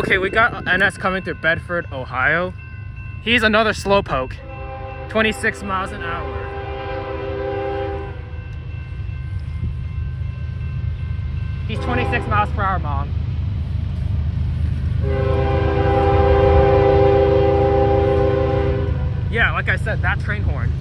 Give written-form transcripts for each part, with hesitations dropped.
Okay, we got NS coming through Bedford, Ohio. He's another slowpoke. 26 miles an hour. He's 26 miles per hour, Mom. Yeah, like I said, that train horn.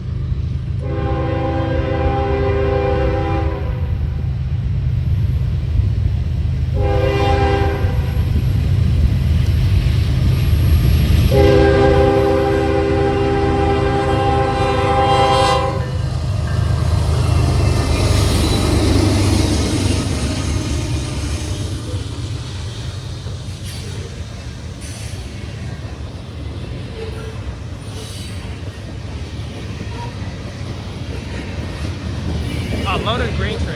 Loaded green train.